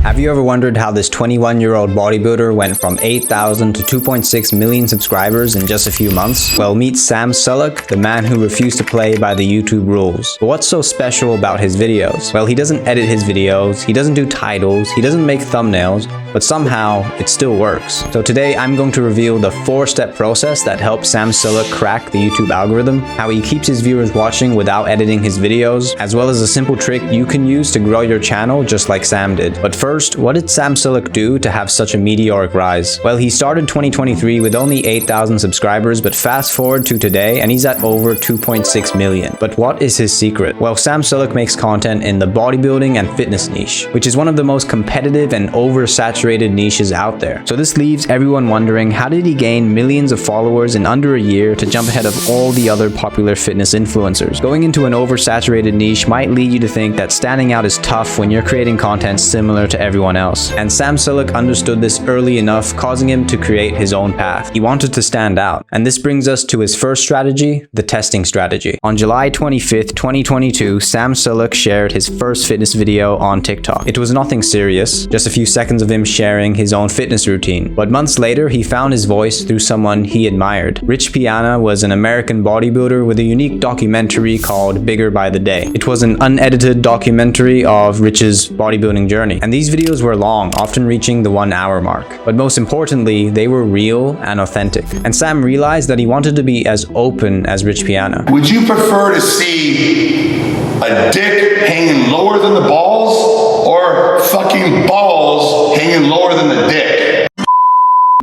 Have you ever wondered how this 21-year-old bodybuilder went from 8,000 to 2.6 million subscribers in just a few months? Well, meet Sam Sulek, the man who refused to play by the YouTube rules. But what's so special about his videos? Well, he doesn't edit his videos, he doesn't do titles, he doesn't make thumbnails, but somehow it still works. So today I'm going to reveal the 4-step process that helps Sam Sulek crack the YouTube algorithm, how he keeps his viewers watching without editing his videos, as well as a simple trick you can use to grow your channel just like Sam did. But first, what did Sam Sulek do to have such a meteoric rise? Well, he started 2023 with only 8,000 subscribers, but fast forward to today and he's at over 2.6 million. But what is his secret? Well, Sam Sulek makes content in the bodybuilding and fitness niche, which is one of the most competitive and oversaturated niches out there. So this leaves everyone wondering, how did he gain millions of followers in under a year to jump ahead of all the other popular fitness influencers? Going into an oversaturated niche might lead you to think that standing out is tough when you're creating content similar to everyone else. And Sam Sulek understood this early enough, causing him to create his own path. He wanted to stand out. And this brings us to his first strategy, the testing strategy. On July 25th, 2022, Sam Sulek shared his first fitness video on TikTok. It was nothing serious, just a few seconds of him sharing his own fitness routine. But months later, he found his voice through someone he admired. Rich Piana was an American bodybuilder with a unique documentary called Bigger by the Day. It was an unedited documentary of Rich's bodybuilding journey. And these videos were long, often reaching the 1-hour mark. But most importantly, they were real and authentic. And Sam realized that he wanted to be as open as Rich Piana. Would you prefer to see a dick hanging lower than the balls or fucking balls hanging lower than the dick?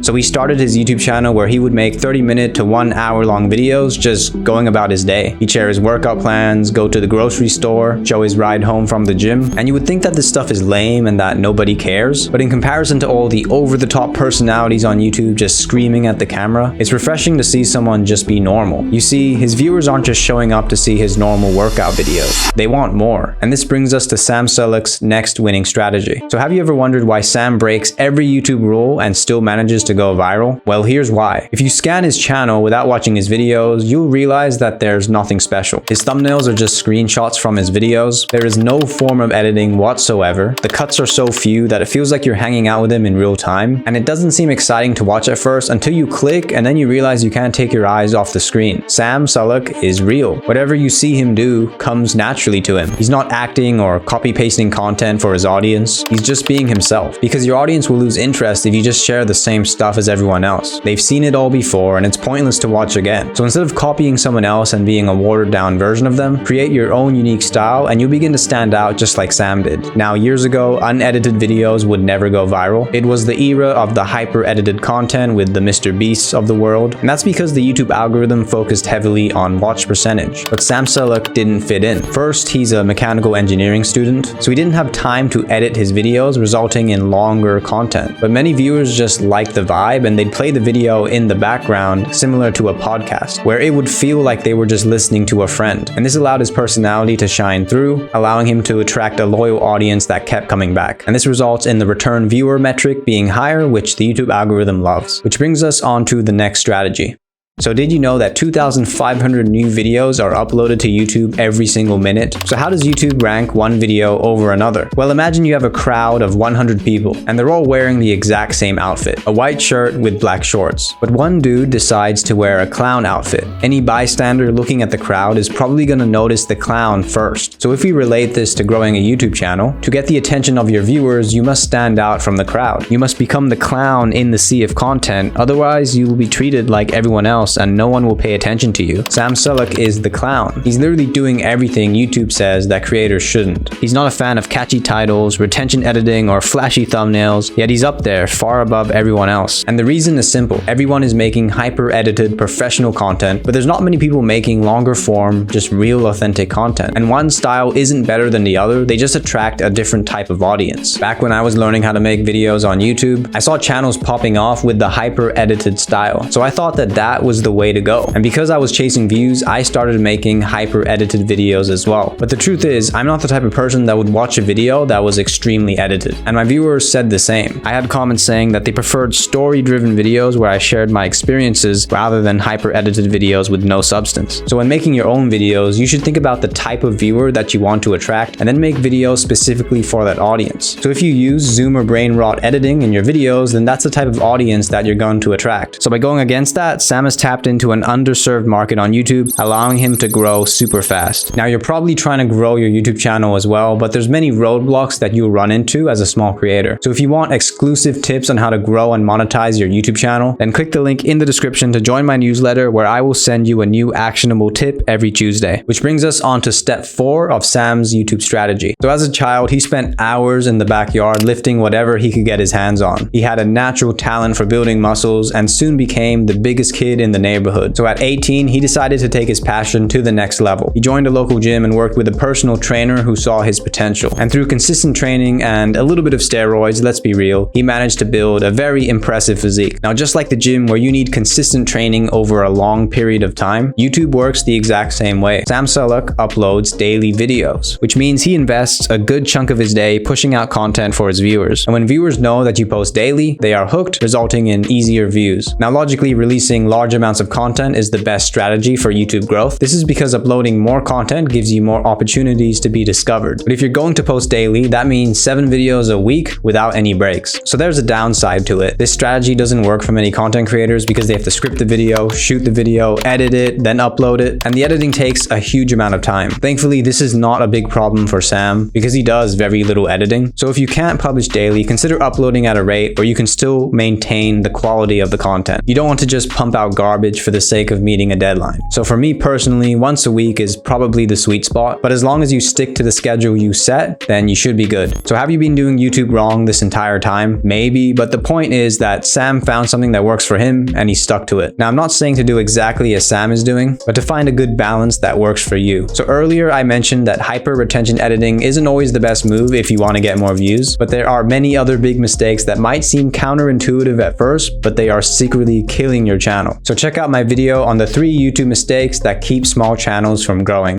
So he started his YouTube channel where he would make 30-minute to 1-hour long videos just going about his day. He'd share his workout plans, go to the grocery store, show his ride home from the gym. And you would think that this stuff is lame and that nobody cares. But in comparison to all the over-the-top personalities on YouTube just screaming at the camera, it's refreshing to see someone just be normal. You see, his viewers aren't just showing up to see his normal workout videos. They want more. And this brings us to Sam Sulek's next winning strategy. So have you ever wondered why Sam breaks every YouTube rule and still manages to go viral? Well, here's why. If you scan his channel without watching his videos, you'll realize that there's nothing special. His thumbnails are just screenshots from his videos. There is no form of editing whatsoever. The cuts are so few that it feels like you're hanging out with him in real time, and it doesn't seem exciting to watch at first until you click and then you realize you can't take your eyes off the screen. Sam Sulek is real. Whatever you see him do comes naturally to him. He's not acting or copy-pasting content for his audience. He's just being himself, because your audience will lose interest if you just share the same stuff as everyone else. They've seen it all before and it's pointless to watch again. So instead of copying someone else and being a watered down version of them, create your own unique style and you'll begin to stand out just like Sam did. Now, years ago, unedited videos would never go viral. It was the era of the hyper edited content with the Mr. Beasts of the world, and that's because the YouTube algorithm focused heavily on watch percentage. But Sam Sulek didn't fit in. First, he's a mechanical engineering student, so he didn't have time to edit his videos, resulting in longer content. But many viewers just liked the vibe and they'd play the video in the background, similar to a podcast, where it would feel like they were just listening to a friend. And this allowed his personality to shine through, allowing him to attract a loyal audience that kept coming back. And this results in the return viewer metric being higher, which the YouTube algorithm loves. Which brings us on to the next strategy. So did you know that 2,500 new videos are uploaded to YouTube every single minute? So how does YouTube rank one video over another? Well, imagine you have a crowd of 100 people and they're all wearing the exact same outfit, a white shirt with black shorts. But one dude decides to wear a clown outfit. Any bystander looking at the crowd is probably going to notice the clown first. So if we relate this to growing a YouTube channel, to get the attention of your viewers, you must stand out from the crowd. You must become the clown in the sea of content, otherwise you will be treated like everyone else and no one will pay attention to you. Sam Sulek is the clown. He's literally doing everything YouTube says that creators shouldn't. He's not a fan of catchy titles, retention editing, or flashy thumbnails, yet he's up there far above everyone else. And the reason is simple. Everyone is making hyper-edited professional content, but there's not many people making longer form, just real authentic content. And one style isn't better than the other, they just attract a different type of audience. Back when I was learning how to make videos on YouTube, I saw channels popping off with the hyper-edited style. So I thought that was was the way to go. And because I was chasing views, I started making hyper edited videos as well. But the truth is, I'm not the type of person that would watch a video that was extremely edited. And my viewers said the same. I had comments saying that they preferred story-driven videos where I shared my experiences rather than hyper edited videos with no substance. So when making your own videos, you should think about the type of viewer that you want to attract and then make videos specifically for that audience. So if you use Zoom or brain rot editing in your videos, then that's the type of audience that you're going to attract. So by going against that, Sam has tapped into an underserved market on YouTube, allowing him to grow super fast. Now you're probably trying to grow your YouTube channel as well, but there's many roadblocks that you'll run into as a small creator. So if you want exclusive tips on how to grow and monetize your YouTube channel, then click the link in the description to join my newsletter where I will send you a new actionable tip every Tuesday. Which brings us on to step 4 of Sam's YouTube strategy. So as a child, he spent hours in the backyard lifting whatever he could get his hands on. He had a natural talent for building muscles and soon became the biggest kid in the neighborhood. So at 18, he decided to take his passion to the next level. He joined a local gym and worked with a personal trainer who saw his potential. And through consistent training and a little bit of steroids, let's be real, he managed to build a very impressive physique. Now, just like the gym where you need consistent training over a long period of time, YouTube works the exact same way. Sam Sulek uploads daily videos, which means he invests a good chunk of his day pushing out content for his viewers. And when viewers know that you post daily, they are hooked, resulting in easier views. Now, logically, releasing large amounts of content is the best strategy for YouTube growth. This is because uploading more content gives you more opportunities to be discovered. But if you're going to post daily, that means 7 videos a week without any breaks. So there's a downside to it. This strategy doesn't work for many content creators because they have to script the video, shoot the video, edit it, then upload it, and the editing takes a huge amount of time. Thankfully, this is not a big problem for Sam because he does very little editing. So if you can't publish daily, consider uploading at a rate where you can still maintain the quality of the content. You don't want to just pump out garbage for the sake of meeting a deadline. So for me personally, once a week is probably the sweet spot, but as long as you stick to the schedule you set, then you should be good. So have you been doing YouTube wrong this entire time? Maybe, but the point is that Sam found something that works for him and he stuck to it. Now, I'm not saying to do exactly as Sam is doing, but to find a good balance that works for you. So earlier I mentioned that hyper retention editing isn't always the best move if you want to get more views, but there are many other big mistakes that might seem counterintuitive at first, but they are secretly killing your channel. So check out my video on the 3 YouTube mistakes that keep small channels from growing.